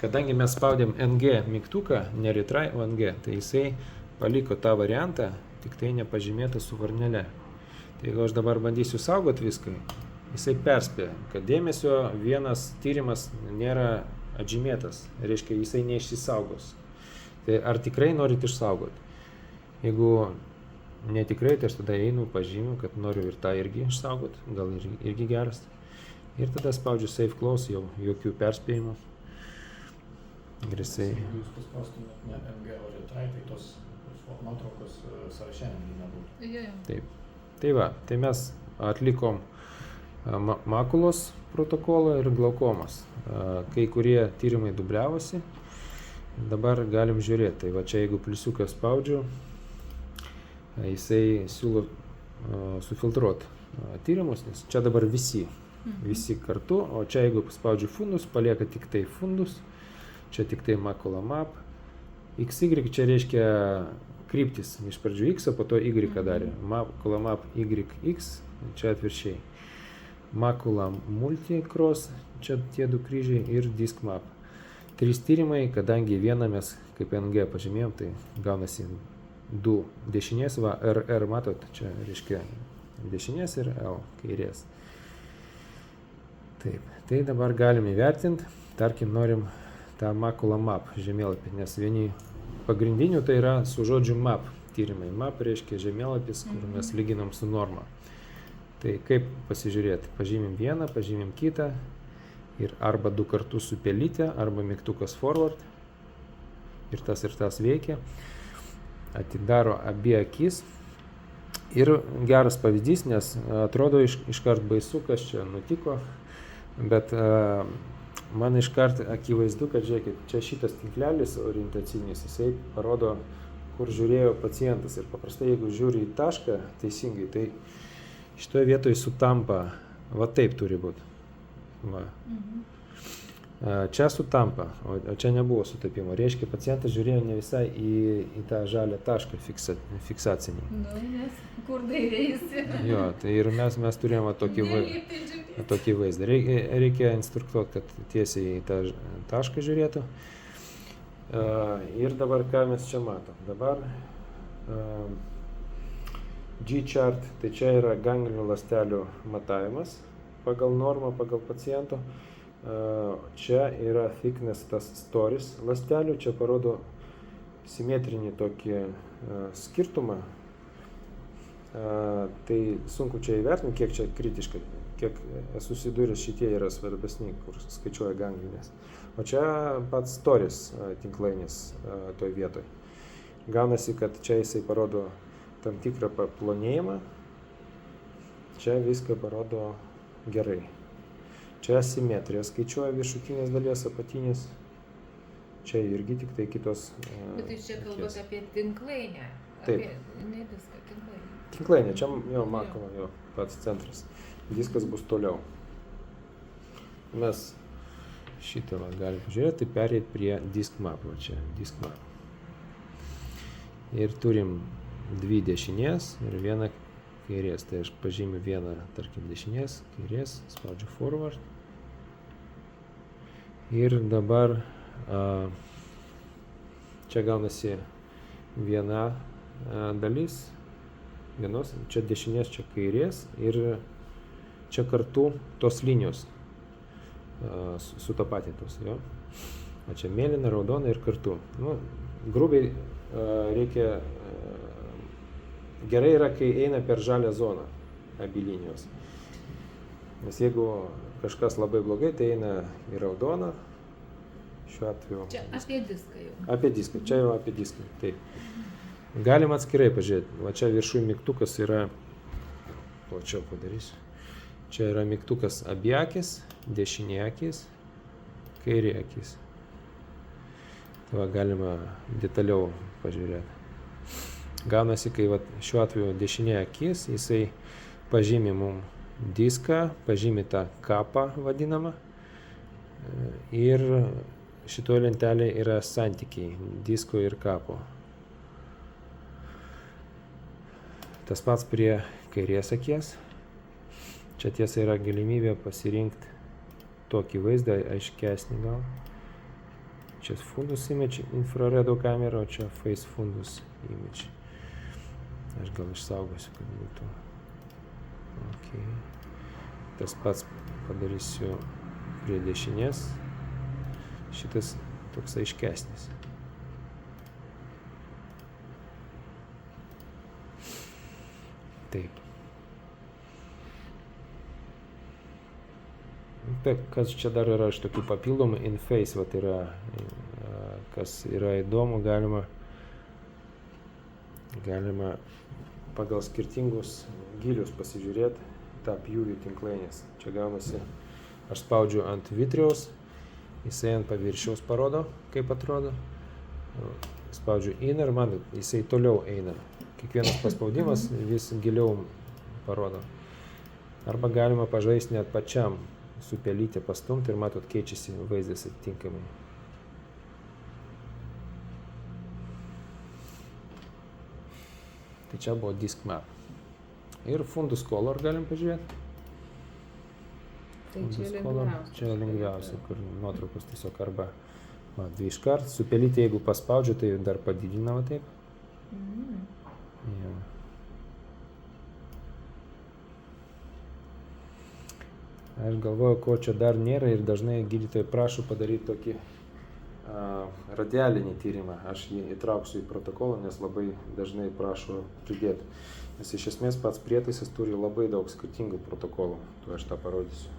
kadangi mes spaudėm NG mygtuką, ne retry, o NG, tai jisai paliko tą variantą, tik tai nepažymėta su varnele. Tai jeigu aš dabar bandysiu saugot viską, jisai perspėja, kad dėmesio vienas tyrimas nėra atžymėtas, reiškia jisai neišsisaugos. Tai ar tikrai norit išsaugoti? Jeigu netikrai, tai aš tada einu, pažymiu, kad noriu ir tą irgi išsaugoti, gal irgi geras. Ir tada spaudžiu Save Close, jau jokių perspėjimų. Ir jisai... Jeigu jūs paspaustumėt ne MG, o retry, tai tos nuotraukos sąraše nebūtų. Taip. Tai va, tai mes atlikom makulos protokolą ir glaukomos. Kai kurie tyrimai dubliavosi, dabar galim žiūrėti. Tai va čia jeigu pliusiuką spaudžiu, jisai siūlo sufiltruoti tyrimus, nes čia dabar visi kartu, o čia jeigu spaudžiu fundus, palieka tik tai fundus, čia tik tai makula map. XY čia reiškia kryptis, iš pradžių X, o po to Y darė. Makula map YX, čia atviršiai. Makula multicross, čia tie du kryžiai ir disk map. 3 tyrimai, kadangi vieną mes kaip NG pažymėjom, tai gaunasi 2 dešinės, va, RR matot, čia reiškia dešinės ir L kairės. Taip, tai dabar galim įvertinti, tarkim norim tą makula map žemėlapį, nes vieni pagrindinių tai yra su žodžiu map tyrimai. Map reiškia žemėlapis, kur mes lyginam su norma. Tai kaip pasižiūrėti? Pažymim vieną, pažymim kitą ir arba 2 kartus su pelyte, arba mygtukas forward ir tas veikia. Atidaro abi akis ir geras pavyzdys, nes atrodo iškart baisu, kas čia nutiko, bet man iškart akivaizdu, kad žiūrėkit, čia šitas tinklelis orientacinis, jisai parodo, kur žiūrėjo pacientas. Ir paprastai, jeigu žiūri į tašką teisingai, tai šitoje vietoje sutampa, va taip turi būti. Va. Čia sutampa, o čia nebuvo sutapimo. Reiškia, pacientas žiūrėjo ne visai į tą žalią tašką fiksacinį. Nu, nes kur dairėsi. Jo, tai ir mes turėjome tokį vaizdą. Reikia instruktuoti, kad tiesiai į tą tašką žiūrėtų. Ir dabar ką mes čia matom? Dabar G-chart, tai čia yra ganglinių ląstelių matavimas pagal normą, pagal paciento. Čia yra thickness, tas storis ląstelių, čia parodo simetrinį tokį skirtumą. Tai sunku čia įvertinti, kiek čia kritiškai, kiek esu susidūręs, šitie yra svarbesni, kur skaičiuoja ganglinės. O čia pats storis tinklainis toj vietoj. Gaunasi, kad čia jisai parodo tam tikrą paplonėjimą, čia viską parodo gerai. Čia asimetrija skaičiuoja viršutinės dalies, apatinės. Čia irgi tik tai kitos. Bet jūs čia kalbate apie tinklainę. Taip. Ne diską, tinklainę. Tinklainė, čia jo makoma, jo pats centras. Diskas bus toliau. Mes šitą galim pažiūrėti, tai perėti prie disk map. Va čia, disk map. Ir turim 2 dešinės ir 1 kairės. Tai aš pažymiu vieną, tarkim, dešinės, kairės, spaudžiu forward. Ir dabar čia gaunasi viena dalis, vienos, čia dešinės, čia kairės ir čia kartu tos linijos sutapatintos. Jo. O čia mėlyna, raudona ir kartu. Nu, grubiai reikia, gerai yra, kai eina per žalią zoną abi linijos. Nes jeigu kažkas labai blogai, tai eina į raudoną. Šiuo atveju. Čia apie diską jau. Apie diską, čia jau apie diską. Taip. Galim atskirai pažiūrėti. Va čia viršui mygtukas yra, plačiau padarysiu. Čia yra mygtukas abi akis, dešinė akis, kairė akis. Tai va galima detaliau pažiūrėti. Gaunasi, kai va, šiuo atveju dešinė akis, jisai pažymi mum diską, pažymi tą kapą vadinamą. Ir šitoje lentelėje yra santykiai disko ir kapo. Tas pats prie kairės akies. Čia tiesa yra galimybė pasirinkti tokį vaizdą, aiškesnį gal. čia fundus image infraredo kamera, o čia face fundus image. Aš gal išsaugosiu, kad būtų. Okay. Tas pats padarysiu prie dešinės. Šitas toks aiškesnis. Taip. Taip, kas čia dar yra iš tokių papildomų in-face, vat yra, kas yra įdomu, galima pagal skirtingus gilius pasižiūrėti tą pjūvį tinklainės. Čia gaunasi, aš spaudžiu ant vitriaus, jisai ant paviršiaus parodo, kaip atrodo. Spaudžiu in ir man jisai toliau eina. Kiekvienas paspaudimas vis giliau parodo. Arba galima pažaisti net pačiam su pelytė pastumti ir matot, keičiasi vaizdas atitinkamai. Tai čia buvo disk map. Ir fundus color galim pažiūrėti. Tai čia Čia lengviausia, kur nuotraukos tiesiog arba dvi iškart. Su pelytė, jeigu paspaudžiu, tai dar padidinama taip. Ja. Aš galvoju, ko čia dar nėra ir dažnai gydytojai prašo padaryti tokį radialinį tyrimą. Aš jį įtrauksiu į protokolą, nes labai dažnai prašo pridėti. Nes iš esmės pats prietaisas turi labai daug skirtingų protokolų. Tu aš tą parodysiu.